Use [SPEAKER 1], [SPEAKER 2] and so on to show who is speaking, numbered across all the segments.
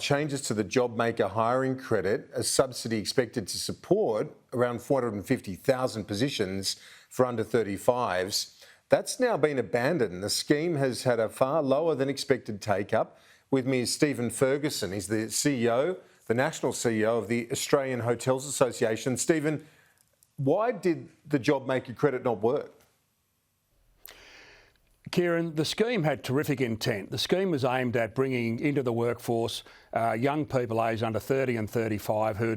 [SPEAKER 1] Changes to the JobMaker hiring credit, a subsidy expected to support around 450,000 positions for under 35s. That's now been abandoned. The scheme has had a far lower than expected take-up. With me is Stephen Ferguson. He's the CEO, the national CEO of the Australian Hotels Association. Stephen, why did the JobMaker credit not work?
[SPEAKER 2] Kieran, the scheme had terrific intent. The scheme was aimed at bringing into the workforce young people aged under 30 and 35 who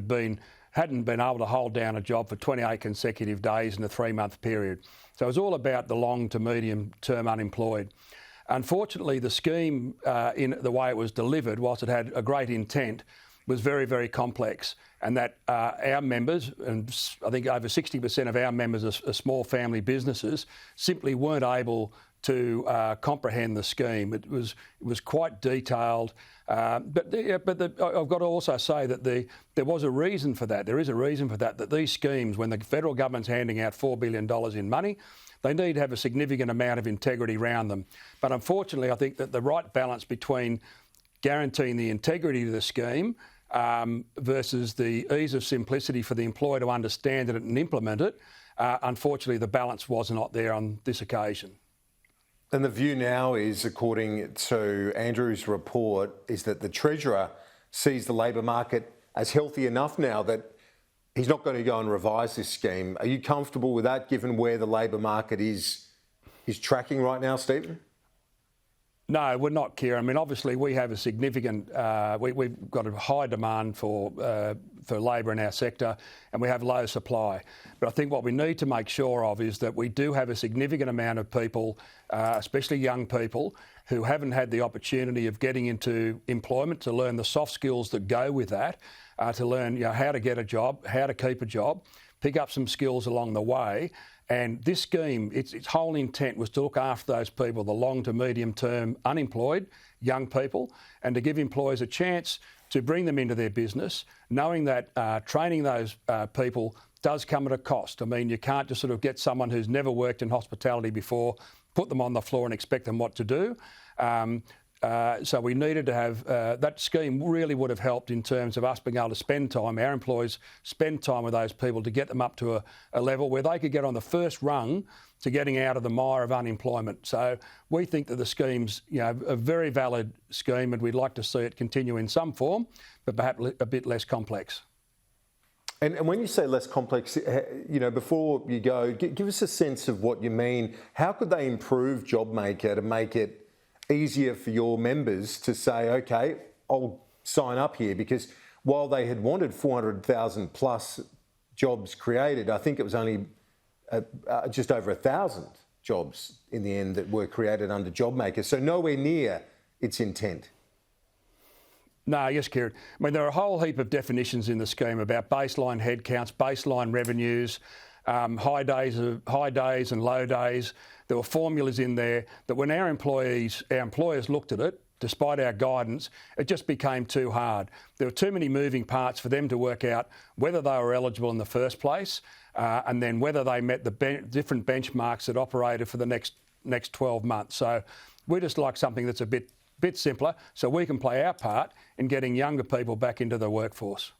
[SPEAKER 2] hadn't been able to hold down a job for 28 consecutive days in a 3-month period. So it was all about the long to medium term unemployed. Unfortunately, the scheme, in the way it was delivered, whilst it had a great intent, was very, very complex, and that our members, and I think over 60% of our members are small family businesses, simply weren't able to comprehend the scheme. It was quite detailed, but I've got to also say that there was a reason for that. There is a reason for that these schemes, when the federal government's handing out $4 billion in money, they need to have a significant amount of integrity around them. But unfortunately, I think that the right balance between guaranteeing the integrity of the scheme versus the ease of simplicity for the employer to understand it and implement it, unfortunately, the balance was not there on this occasion.
[SPEAKER 1] And the view now is, according to Andrew's report, is that the Treasurer sees the labour market as healthy enough now that he's not going to go and revise this scheme. Are you comfortable with that, given where the labour market is tracking right now, Stephen?
[SPEAKER 2] No, we're not, Kieran. I mean, obviously, we have a significant, we've got a high demand for labour in our sector, and we have low supply. But I think what we need to make sure of is that we do have a significant amount of people, especially young people, who haven't had the opportunity of getting into employment to learn the soft skills that go with that, to learn how to get a job, how to keep a job, pick up some skills along the way. And this scheme, its whole intent was to look after those people, the long to medium term unemployed young people, and to give employers a chance to bring them into their business, knowing that training those people does come at a cost. I mean, you can't just sort of get someone who's never worked in hospitality before, put them on the floor and expect them what to do. So we needed to have, that scheme really would have helped in terms of us being able to spend time, our employees spend time with those people to get them up to a level where they could get on the first rung to getting out of the mire of unemployment. So we think that the scheme's a very valid scheme, and we'd like to see it continue in some form, but perhaps a bit less complex.
[SPEAKER 1] And when you say less complex, before you go, give us a sense of what you mean. How could they improve JobMaker to make it easier for your members to say, okay, I'll sign up here? Because while they had wanted 400,000 plus jobs created, I think it was only just over 1,000 jobs in the end that were created under JobMakers. So nowhere near its intent.
[SPEAKER 2] No, yes, Kieran. I mean, there are a whole heap of definitions in the scheme about baseline headcounts, baseline revenues, high days and low days. There were formulas in there that when our employers looked at it, despite our guidance, it just became too hard. There were too many moving parts for them to work out whether they were eligible in the first place, and then whether they met the different benchmarks that operated for the next 12 months. So we just like something that's a bit simpler, so we can play our part in getting younger people back into the workforce.